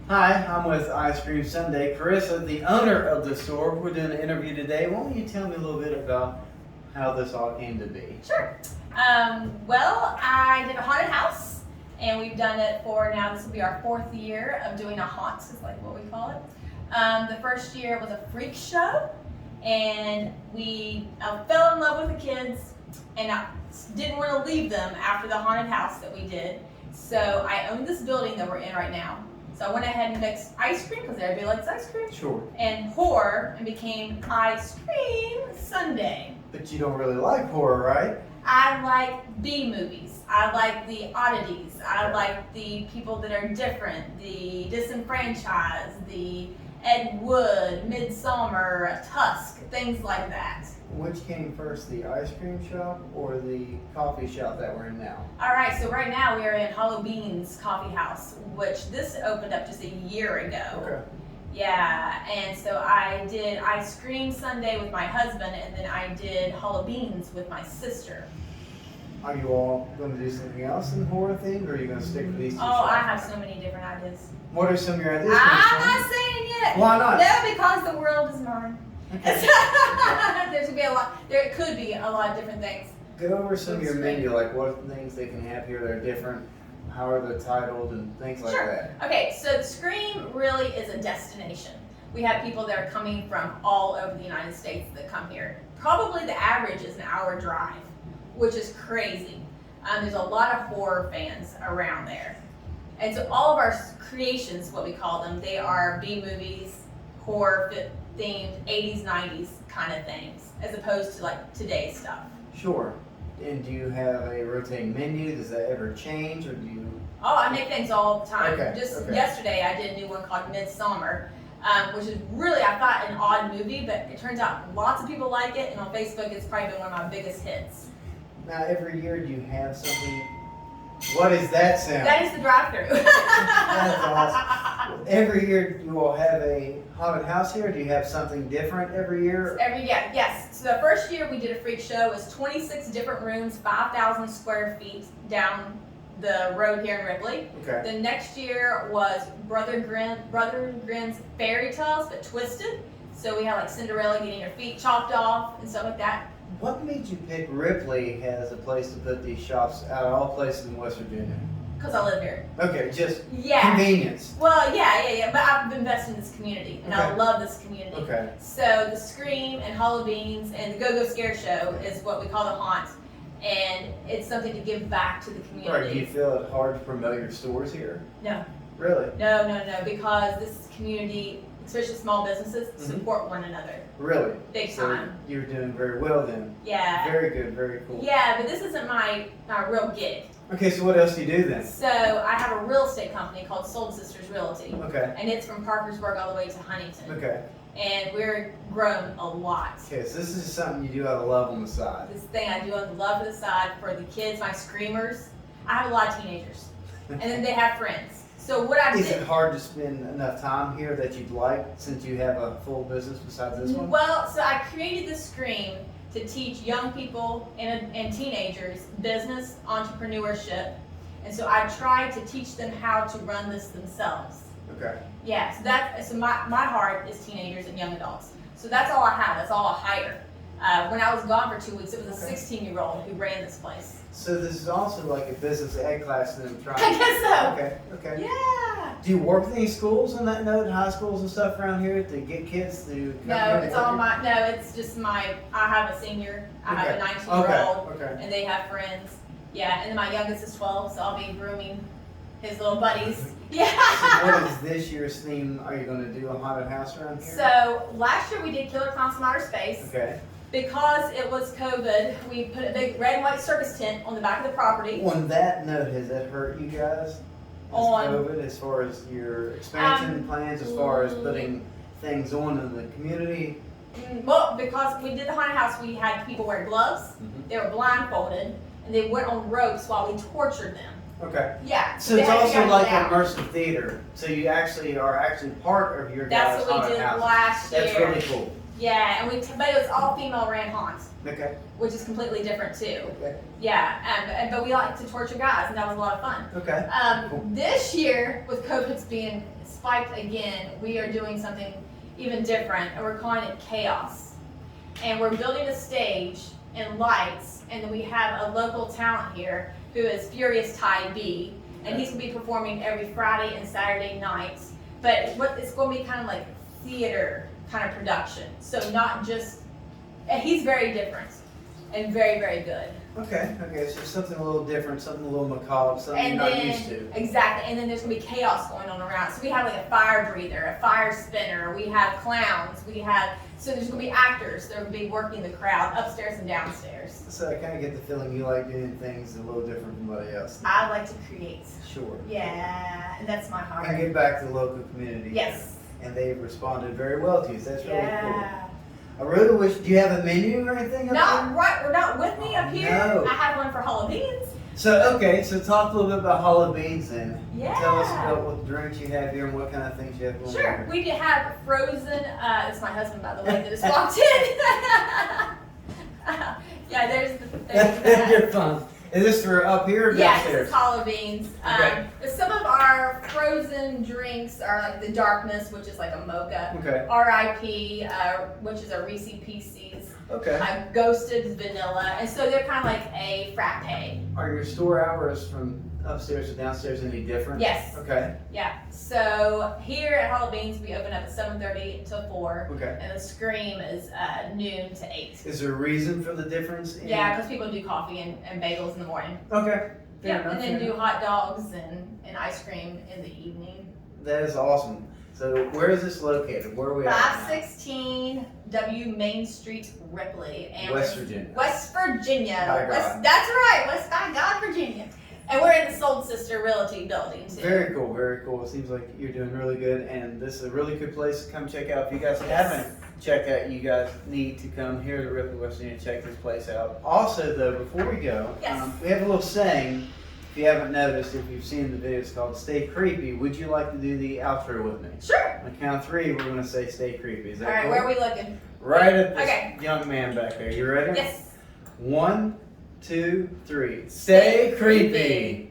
Hi, I'm with Ice Cream Sundae. Carissa, the owner of the store. We're doing an interview today. Why don't you tell me a little bit about how this all came to be? Sure. Well, I did a haunted house, and we've done it for now. This will be our 4th year of doing a haunt, is like what we call it. The first year was a freak show, and we fell in love with the kids, and I didn't want to leave them after the haunted house that we did. So I own this building that we're in right now. So I went ahead and mixed ice cream, because everybody likes ice cream, Sure. and horror, and became Ice Cream Sundae. But you don't really like horror, right? I like B movies. I like the oddities. I like the people that are different, the disenfranchised, the Ed Wood, Midsummer, Tusk, things like that. Which came first, the ice cream shop or the coffee shop that we're in now? All right, so right now we are in Hollow Beans Coffee House, which this opened up just a year ago. Okay. Yeah, and so I did Ice Cream Sundae with my husband, and then I did Hollow Beans with my sister. Are you all going to do something else in horror themed, or are you going to stick with these two Oh, shops? I have so many different ideas. What are some of your ideas? I'm not saying yet. Why not? No, because the world is mine. Okay. There's gonna be a lot. There could be a lot of different things. Go over some of your menu, like what things they can have here that are different, how are they titled, and things like that. Okay, so the Scream really is a destination. We have people that are coming from all over the United States that come here. Probably the average is an hour drive, which is crazy. There's a lot of horror fans around there. And so all of our creations, what we call them, they are B movies, horror themed, 80s, 90s kind of things, as opposed to like today's stuff. Sure. And do you have a rotating menu? Does that ever change, or do you? Oh, I make things all the time. Okay, Just okay. yesterday I did a new one called Midsummer, which is really, I thought, an odd movie, but it turns out lots of people like it, and on Facebook it's probably been one of my biggest hits. Now, every year, do you have something? What is that sound? That is the drive-thru. That's awesome. Every year, you will have a haunted house here. Do you have something different every year? Every year, yes. So the first year we did a freak show. It was 26 different rooms, 5,000 square feet down the road here in Ripley. Okay. The next year was Brother Grimm's Fairy Tales, but twisted. So we had like Cinderella getting her feet chopped off and stuff like that. What made you pick Ripley as a place to put these shops out of all places in West Virginia? Because I live here. Okay, just Yeah. convenience. Well, yeah. But I've invested in this community, and I Okay. love this community. Okay. So the Scream and Hollow Beans and the Go-Go Scare Show is what we call the haunt, and it's something to give back to the community. Right. Do you feel it hard to promote your stores here? No, Really? no, because this community, especially small businesses, support one another. Really? Big So time. you're doing very well then. Yeah. Very good. Very cool. Yeah, but this isn't my real gig. Okay, so what else do you do then? So I have a real estate company called Sold Sisters Realty, Okay. and it's from Parkersburg all the way to Huntington. Okay. And we're grown a lot. Okay, so this is something you do out of love on the side. This thing I do on the love of the side for the kids, my screamers. I have a lot of teenagers, and then they have friends. So what I Is did. it hard to spend enough time here that you'd like, since you have a full business besides this one? Well, so I created this Scream to teach young people and teenagers business, entrepreneurship, and so I tried to teach them how to run this themselves. Okay. Yeah, so my heart is teenagers and young adults. So that's all I have. That's all I hire. When I was gone for 2 weeks, it was a 16-year-old who ran this place. So this is also like a business ed class that I'm trying. I guess so. Okay. Okay. Yeah. Do you work with any schools on that note, high schools and stuff around here to get kids to come No, here it's and all work my. No, it's just my. I have a senior. I have a Okay. 19-year-old, here? Okay. and they have friends. Yeah, and then my youngest is 12, so I'll be grooming his little buddies. Yeah. So what is this year's theme? Are you going to do a haunted house around here? So last year we did Killer Clowns from Outer Space. Okay. Because it was COVID, we put a big red and white circus tent on the back of the property. On that note, has that hurt you guys? On- COVID, as far as your expansion plans, as far as putting things on in the community? Well, because we did the haunted house, we had people wear gloves. They were blindfolded, and they went on ropes while we tortured them. Okay. Yeah. So they it's had to also get like out. immersive theater. So you actually are part of your That's guys' what we haunted did houses. last year. That's really cool. Yeah, and but it was all female ran haunts, Okay. which is completely different too. Okay. Yeah, but we like to torture guys, and that was a lot of fun. Okay. Cool. This year, with COVID being spiked again, we are doing something even different, and we're calling it Chaos. And we're building a stage and lights, and then we have a local talent here who is Furious Ty B, and he's going to be performing every Friday and Saturday nights. But it's going to be kind of like theater kind of production, so not just, and he's very different and very, very good. Okay, so something a little different, something a little macabre, something And you're not then, used to. exactly, and then there's gonna be chaos going on around. So we have like a fire breather, a fire spinner, we have clowns, so there's gonna be actors that are gonna be working the crowd upstairs and downstairs. So I kind of get the feeling you like doing things a little different from everybody else. I like to create. Sure. Yeah, and that's my heart. And give back to the local community. Yes. And they've responded very well to you, so that's really cool. Yeah. I really wish, do you have a menu or anything up Not right, we're not with me up here. No. I have one for Halloween. So talk a little bit about Halloween's then. Yeah. Tell us about what drinks you have here and what kind of things you have going on Sure. here. We have frozen. It's my husband, by the way, that just walked in. Yeah, there's the. You're fun. Is this for up here or Yes, downstairs? it's Halloween's. Okay. Some of our frozen drinks are like the Darkness, which is like a mocha. Okay. R.I.P., which is a Reese Pieces. Okay. Ghosted is vanilla, and so they're kind of like a frappe. Are your store hours from upstairs to downstairs any different? Yes. Okay. Yeah. So here at Halloween's, we open up at 7:30 till 4. Okay. And the Scream is noon to 8. Is there a reason for the difference? Yeah, because people do coffee and bagels in the morning. Okay. Fair enough, And then fair do enough. hot dogs and ice cream in the evening. That is awesome. So where is this located? Where are we at? 516 W Main Street, Ripley. And West Virginia. West Virginia. By God. That's right, West by God, Virginia. And we're in the Sold Sister Realty building too. Very cool, very cool. It seems like you're doing really good, and this is a really good place to come check out. If you guys haven't checked out, you guys need to come here to Ripley, West Virginia, and check this place out. Also, though, before we go, Yes. We have a little saying. If you haven't noticed, if you've seen the video, it's called "Stay Creepy." Would you like to do the outro with me? Sure. On the count of 3, we're going to say "Stay Creepy." Is that All right, cool? where are we looking? Right at this Okay. young man back there. You ready? Yes. 1, 2, 3. Stay creepy.